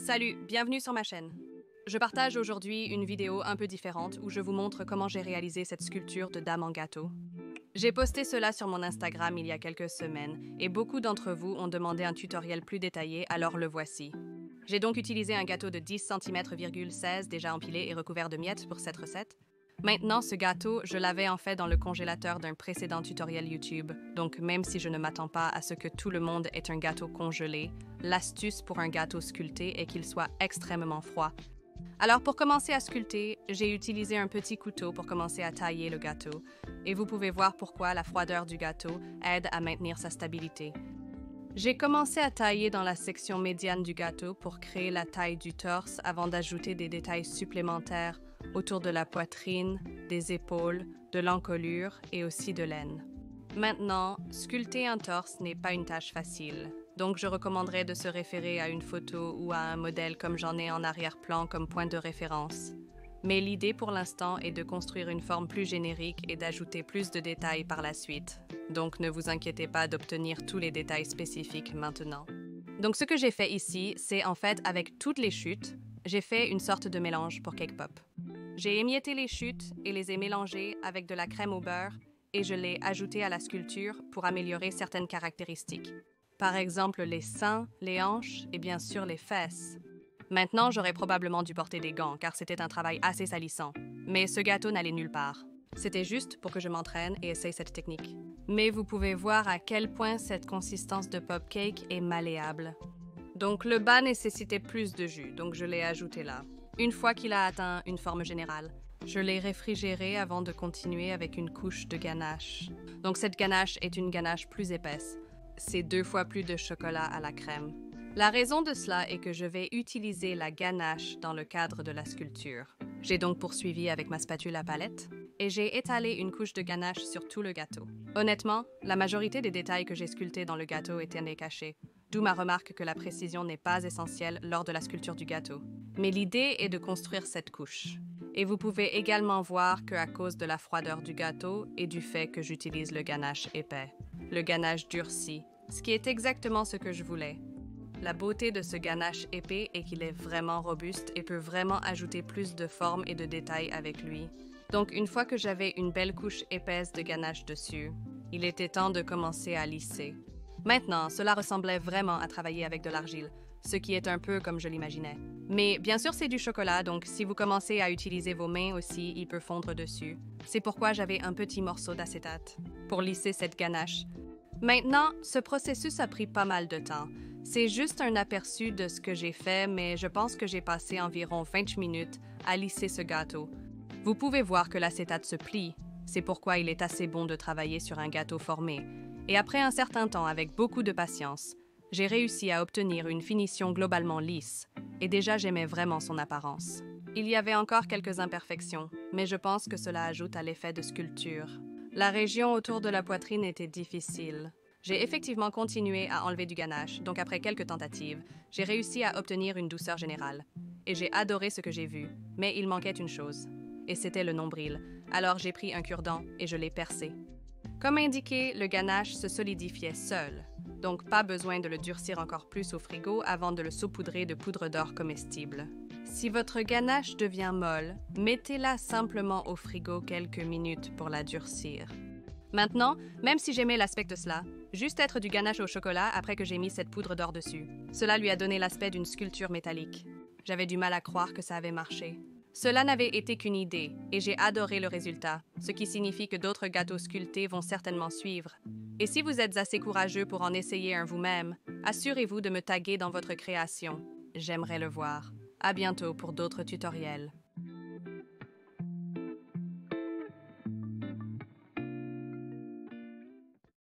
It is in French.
Salut, bienvenue sur ma chaîne. Je partage aujourd'hui une vidéo un peu différente où je vous montre comment j'ai réalisé cette sculpture de dame en gâteau. J'ai posté cela sur mon Instagram il y a quelques semaines et beaucoup d'entre vous ont demandé un tutoriel plus détaillé, alors le voici. J'ai donc utilisé un gâteau de 10 cm,16 déjà empilé et recouvert de miettes pour cette recette. Maintenant, ce gâteau, je l'avais en fait dans le congélateur d'un précédent tutoriel YouTube, donc même si je ne m'attends pas à ce que tout le monde ait un gâteau congelé, l'astuce pour un gâteau sculpté est qu'il soit extrêmement froid. Alors pour commencer à sculpter, j'ai utilisé un petit couteau pour commencer à tailler le gâteau, et vous pouvez voir pourquoi la froideur du gâteau aide à maintenir sa stabilité. J'ai commencé à tailler dans la section médiane du gâteau pour créer la taille du torse avant d'ajouter des détails supplémentaires autour de la poitrine, des épaules, de l'encolure et aussi de l'aine. Maintenant, sculpter un torse n'est pas une tâche facile, donc je recommanderais de se référer à une photo ou à un modèle comme j'en ai en arrière-plan comme point de référence. Mais l'idée pour l'instant est de construire une forme plus générique et d'ajouter plus de détails par la suite. Donc ne vous inquiétez pas d'obtenir tous les détails spécifiques maintenant. Donc ce que j'ai fait ici, c'est en fait avec toutes les chutes, j'ai fait une sorte de mélange pour Cake Pop. J'ai émietté les chutes et les ai mélangées avec de la crème au beurre et je l'ai ajoutée à la sculpture pour améliorer certaines caractéristiques. Par exemple les seins, les hanches et bien sûr les fesses. Maintenant, j'aurais probablement dû porter des gants car c'était un travail assez salissant. Mais ce gâteau n'allait nulle part. C'était juste pour que je m'entraîne et essaye cette technique. Mais vous pouvez voir à quel point cette consistance de pop cake est malléable. Donc le bas nécessitait plus de jus, donc je l'ai ajouté là. Une fois qu'il a atteint une forme générale, je l'ai réfrigéré avant de continuer avec une couche de ganache. Donc cette ganache est une ganache plus épaisse. C'est 2 fois plus de chocolat à la crème. La raison de cela est que je vais utiliser la ganache dans le cadre de la sculpture. J'ai donc poursuivi avec ma spatule à palette et j'ai étalé une couche de ganache sur tout le gâteau. Honnêtement, la majorité des détails que j'ai sculptés dans le gâteau étaient cachés, d'où ma remarque que la précision n'est pas essentielle lors de la sculpture du gâteau. Mais l'idée est de construire cette couche. Et vous pouvez également voir qu'à cause de la froideur du gâteau et du fait que j'utilise le ganache épais, le ganache durci, ce qui est exactement ce que je voulais. La beauté de ce ganache épais est qu'il est vraiment robuste et peut vraiment ajouter plus de forme et de détails avec lui. Donc une fois que j'avais une belle couche épaisse de ganache dessus, il était temps de commencer à lisser. Maintenant, cela ressemblait vraiment à travailler avec de l'argile, ce qui est un peu comme je l'imaginais. Mais bien sûr, c'est du chocolat, donc si vous commencez à utiliser vos mains aussi, il peut fondre dessus. C'est pourquoi j'avais un petit morceau d'acétate pour lisser cette ganache. Maintenant, ce processus a pris pas mal de temps. C'est juste un aperçu de ce que j'ai fait, mais je pense que j'ai passé environ 20 minutes à lisser ce gâteau. Vous pouvez voir que l'acétate se plie. C'est pourquoi il est assez bon de travailler sur un gâteau formé. Et après un certain temps, avec beaucoup de patience, j'ai réussi à obtenir une finition globalement lisse. Et déjà, j'aimais vraiment son apparence. Il y avait encore quelques imperfections, mais je pense que cela ajoute à l'effet de sculpture. La région autour de la poitrine était difficile. J'ai effectivement continué à enlever du ganache, donc après quelques tentatives, j'ai réussi à obtenir une douceur générale. Et j'ai adoré ce que j'ai vu, mais il manquait une chose. Et c'était le nombril. Alors j'ai pris un cure-dent et je l'ai percé. Comme indiqué, le ganache se solidifiait seul, donc pas besoin de le durcir encore plus au frigo avant de le saupoudrer de poudre d'or comestible. Si votre ganache devient molle, mettez-la simplement au frigo quelques minutes pour la durcir. Maintenant, même si j'aimais l'aspect de cela, juste être du ganache au chocolat après que j'ai mis cette poudre d'or dessus, cela lui a donné l'aspect d'une sculpture métallique. J'avais du mal à croire que ça avait marché. Cela n'avait été qu'une idée, et j'ai adoré le résultat, ce qui signifie que d'autres gâteaux sculptés vont certainement suivre. Et si vous êtes assez courageux pour en essayer un vous-même, assurez-vous de me taguer dans votre création. J'aimerais le voir. À bientôt pour d'autres tutoriels.